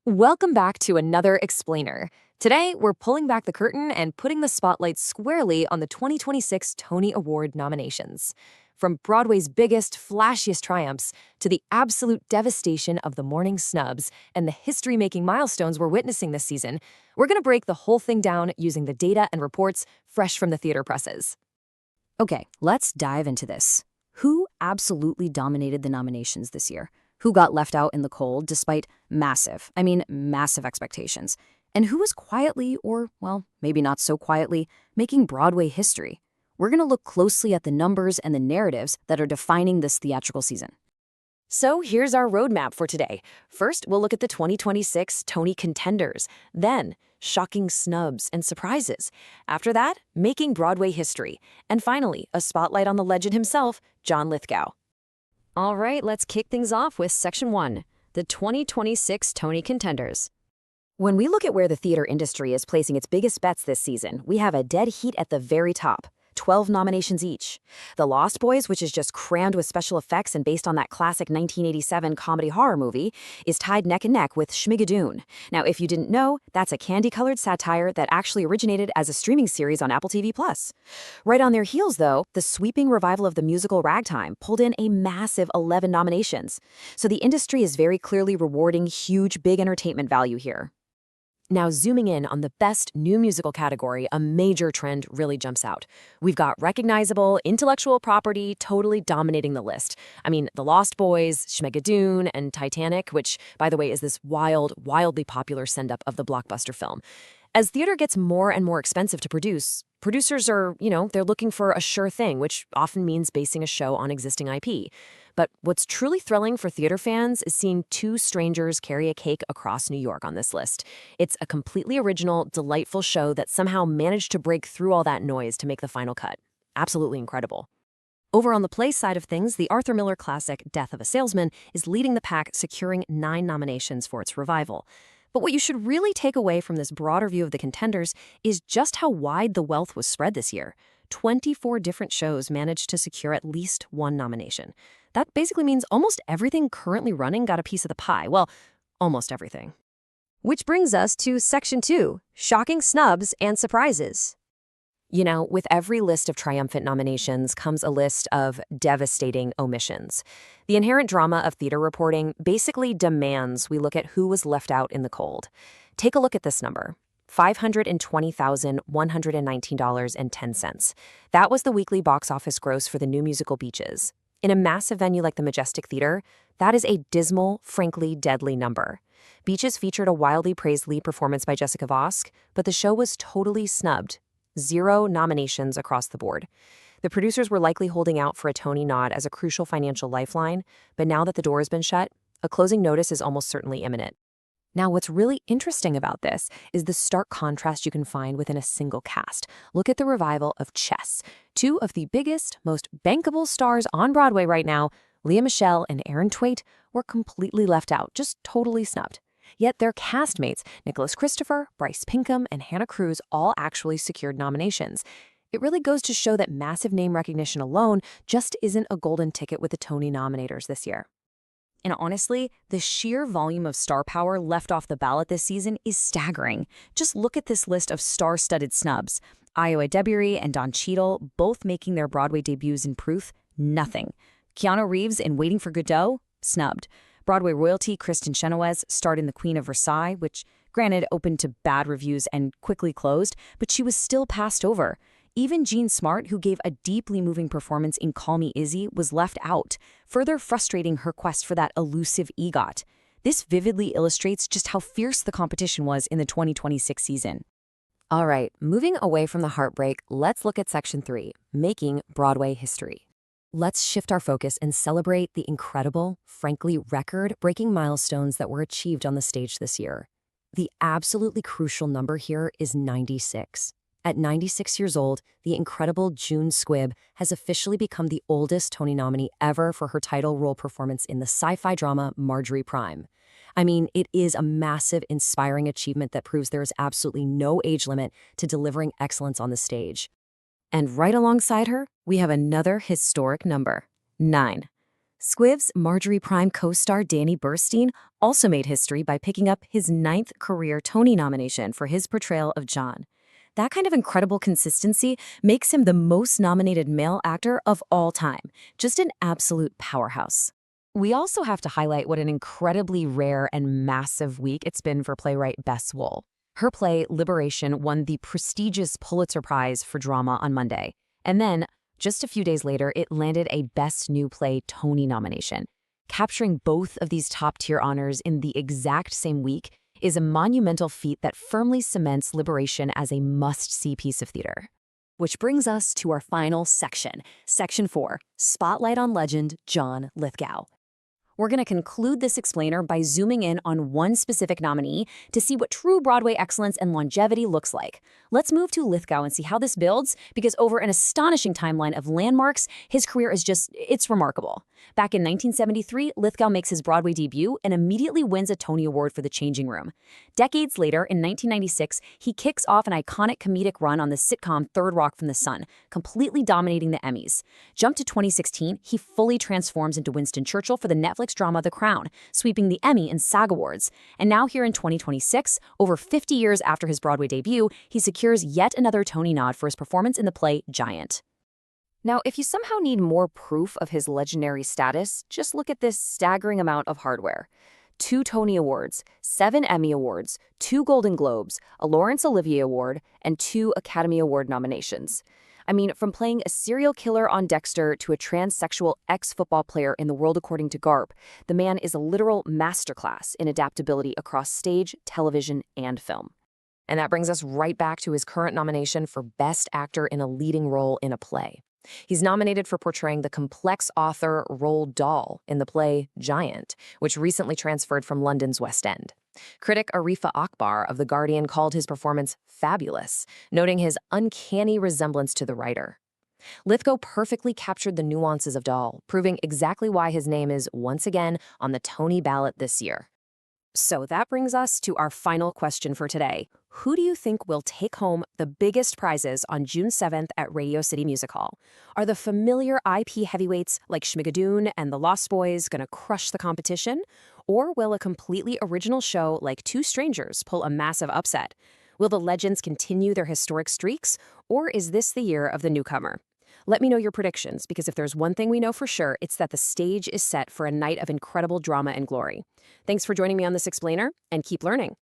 Welcome back to another Explainer. Today, we're pulling back the curtain and putting the spotlight squarely on the 2026 Tony Award nominations. From Broadway's biggest, flashiest triumphs to the absolute devastation of the morning snubs and the history-making milestones we're witnessing this season, we're going to break the whole thing down using the data and reports fresh from the theater presses. Okay, let's dive into this. Who absolutely dominated the nominations this year? Who got left out in the cold despite massive expectations? And who was quietly, or, well, maybe not so quietly, making Broadway history? We're going to look closely at the numbers and the narratives that are defining this theatrical season. So here's our roadmap for today. First, we'll look at the 2026 Tony contenders. Then, shocking snubs and surprises. After that, making Broadway history. And finally, a spotlight on the legend himself, John Lithgow. All right, let's kick things off with Section 1, the 2026 Tony contenders. When we look at where the theater industry is placing its biggest bets this season, we have a dead heat at the very top. 12 nominations each. The Lost Boys, which is just crammed with special effects and based on that classic 1987 comedy horror movie, is tied neck and neck with Schmigadoon. Now, if you didn't know, that's a candy-colored satire that actually originated as a streaming series on Apple TV+. Right on their heels, though, the sweeping revival of the musical Ragtime pulled in a massive 11 nominations. So the industry is very clearly rewarding huge, big entertainment value here. Now, zooming in on the best new musical category, a major trend really jumps out. We've got recognizable, intellectual property totally dominating the list. I mean, The Lost Boys, Schmigadoon, and Titanic, which, by the way, is this wildly popular send-up of the blockbuster film. As theater gets more and more expensive to produce, producers are, they're looking for a sure thing, which often means basing a show on existing IP. But what's truly thrilling for theater fans is seeing two strangers carry a cake across New York on this list. It's a completely original, delightful show that somehow managed to break through all that noise to make the final cut. Absolutely incredible. Over on the play side of things, the Arthur Miller classic Death of a Salesman is leading the pack, securing 9 nominations for its revival. But what you should really take away from this broader view of the contenders is just how wide the wealth was spread this year. 24 different shows managed to secure at least 1 nomination. That basically means almost everything currently running got a piece of the pie. Well, almost everything. Which brings us to Section 2, shocking snubs and surprises. With every list of triumphant nominations comes a list of devastating omissions. The inherent drama of theater reporting basically demands we look at who was left out in the cold. Take a look at this number. $520,119.10. That was the weekly box office gross for the new musical Beaches. In a massive venue like the Majestic Theater, that is a dismal, frankly deadly number. Beaches featured a wildly praised lead performance by Jessica Vosk, but the show was totally snubbed. 0 nominations across the board. The producers were likely holding out for a Tony nod as a crucial financial lifeline, but now that the door has been shut, a closing notice is almost certainly imminent. Now, what's really interesting about this is the stark contrast you can find within a single cast. Look at the revival of Chess. 2 of the biggest, most bankable stars on Broadway right now, Lea Michele and Aaron Tveit, were completely left out, just totally snubbed. Yet their castmates, Nicholas Christopher, Bryce Pinkham, and Hannah Cruz, all actually secured nominations. It really goes to show that massive name recognition alone just isn't a golden ticket with the Tony nominators this year. And honestly, the sheer volume of star power left off the ballot this season is staggering. Just look at this list of star-studded snubs. Io Adebiri and Don Cheadle, both making their Broadway debuts in Proof, nothing. Keanu Reeves in Waiting for Godot, snubbed. Broadway royalty Kristen Chenoweth starred in The Queen of Versailles, which, granted, opened to bad reviews and quickly closed, but she was still passed over. Even Jean Smart, who gave a deeply moving performance in Call Me Izzy, was left out, further frustrating her quest for that elusive EGOT. This vividly illustrates just how fierce the competition was in the 2026 season. All right, moving away from the heartbreak, let's look at Section 3, making Broadway history. Let's shift our focus and celebrate the incredible, frankly record-breaking milestones that were achieved on the stage this year. The absolutely crucial number here is 96. At 96 years old, the incredible June Squibb has officially become the oldest Tony nominee ever for her title role performance in the sci-fi drama Marjorie Prime. I mean, it is a massive, inspiring achievement that proves there is absolutely no age limit to delivering excellence on the stage. And right alongside her, we have another historic number, 9. Squib's Marjorie Prime co-star Danny Burstein also made history by picking up his 9th career Tony nomination for his portrayal of John. That kind of incredible consistency makes him the most nominated male actor of all time, just an absolute powerhouse. We also have to highlight what an incredibly rare and massive week it's been for playwright Bess Wohl. Her play, Liberation, won the prestigious Pulitzer Prize for Drama on Monday. And then, just a few days later, it landed a Best New Play Tony nomination. Capturing both of these top-tier honors in the exact same week is a monumental feat that firmly cements Liberation as a must-see piece of theater. Which brings us to our final section, Section 4, Spotlight on Legend John Lithgow. We're going to conclude this explainer by zooming in on one specific nominee to see what true Broadway excellence and longevity looks like. Let's move to Lithgow and see how this builds, because over an astonishing timeline of landmarks, his career is it's remarkable. Back in 1973, Lithgow makes his Broadway debut and immediately wins a Tony Award for The Changing Room. Decades later, in 1996, he kicks off an iconic comedic run on the sitcom Third Rock from the Sun, completely dominating the Emmys. Jump to 2016, he fully transforms into Winston Churchill for the Netflix drama The Crown, sweeping the Emmy and SAG Awards. And now here in 2026, over 50 years after his Broadway debut, he secures yet another Tony nod for his performance in the play Giant. Now, if you somehow need more proof of his legendary status, just look at this staggering amount of hardware. 2 Tony Awards, 7 Emmy Awards, 2 Golden Globes, a Laurence Olivier Award, and 2 Academy Award nominations. I mean, from playing a serial killer on Dexter to a transsexual ex-football player in The World According to Garp, the man is a literal masterclass in adaptability across stage, television, and film. And that brings us right back to his current nomination for Best Actor in a Leading Role in a Play. He's nominated for portraying the complex author Roald Dahl in the play Giant, which recently transferred from London's West End. Critic Arifa Akbar of The Guardian called his performance fabulous, noting his uncanny resemblance to the writer. Lithgow perfectly captured the nuances of Dahl, proving exactly why his name is once again on the Tony ballot this year. So that brings us to our final question for today. Who do you think will take home the biggest prizes on June 7th at Radio City Music Hall? Are the familiar IP heavyweights like Schmigadoon and the Lost Boys going to crush the competition? Or will a completely original show like Two Strangers pull a massive upset? Will the legends continue their historic streaks? Or is this the year of the newcomer? Let me know your predictions, because if there's one thing we know for sure, it's that the stage is set for a night of incredible drama and glory. Thanks for joining me on this explainer, and keep learning.